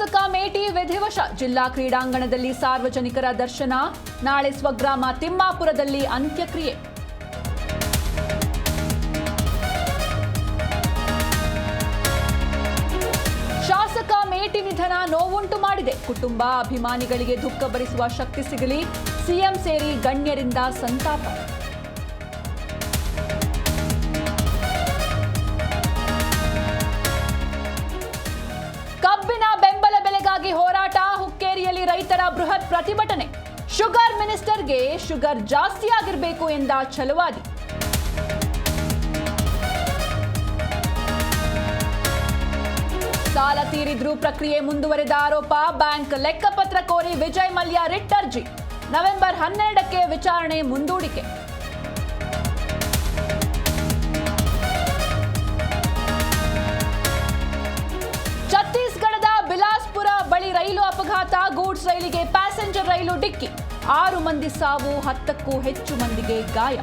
ಶಾಸಕ ಮೇಟಿ ವಿಧಿವಶ. ಜಿಲ್ಲಾ ಕ್ರೀಡಾಂಗಣದಲ್ಲಿ ಸಾರ್ವಜನಿಕರ ದರ್ಶನ. ನಾಳೆ ಸ್ವಗ್ರಾಮ ತಿಮ್ಮಾಪುರದಲ್ಲಿ ಅಂತ್ಯಕ್ರಿಯೆ. ಶಾಸಕ ಮೇಟಿ ನಿಧನ ನೋವುಂಟು ಮಾಡಿದೆ. ಕುಟುಂಬ ಅಭಿಮಾನಿಗಳಿಗೆ ದುಃಖ ಭರಿಸುವ ಶಕ್ತಿ ಸಿಗಲಿ. ಸಿಎಂ ಸೇರಿ ಗಣ್ಯರಿಂದ ಸಂತಾಪ. ಕಬ್ಬಿನ ಬೆಂಬಲ ಬೆಲೆಗಾಗಿ ಹೋರಾಟ. ಹುಕ್ಕೇರಿಯಲ್ಲಿ ರೈತರ ಬೃಹತ್ ಪ್ರತಿಭಟನೆ. ಶುಗರ್ ಮಿನಿಸ್ಟರ್ಗೆ ಶುಗರ್ ಜಾಸ್ತಿ ಆಗಿರಬೇಕು ಎಂದ ಛಲವಾದಿ. ಸಾಲ ತೀರಿದ್ರೂ ಪ್ರಕ್ರಿಯೆ ಮುಂದುವರೆದ ಆರೋಪ. ಬ್ಯಾಂಕ್ ಲೆಕ್ಕಪತ್ರ ಕೋರಿ ವಿಜಯ್ ಮಲ್ಯ ರಿಟ್ ಅರ್ಜಿ. ನವೆಂಬರ್ 12ಕ್ಕೆ ವಿಚಾರಣೆ ಮುಂದೂಡಿಕೆ. ಛತ್ತೀಸ್ಗಢದ ಬಿಲಾಸ್ಪುರ ಬಳಿ ರೈಲು ಅಪಘಾತ. ಗೂಡ್ಸ್ ರೈಲಿಗೆ ಪ್ಯಾಸೆಂಜರ್ ರೈಲು ಡಿಕ್ಕಿ. 6 ಮಂದಿ ಸಾವು, 10ಕ್ಕೂ ಹೆಚ್ಚು ಮಂದಿಗೆ ಗಾಯ.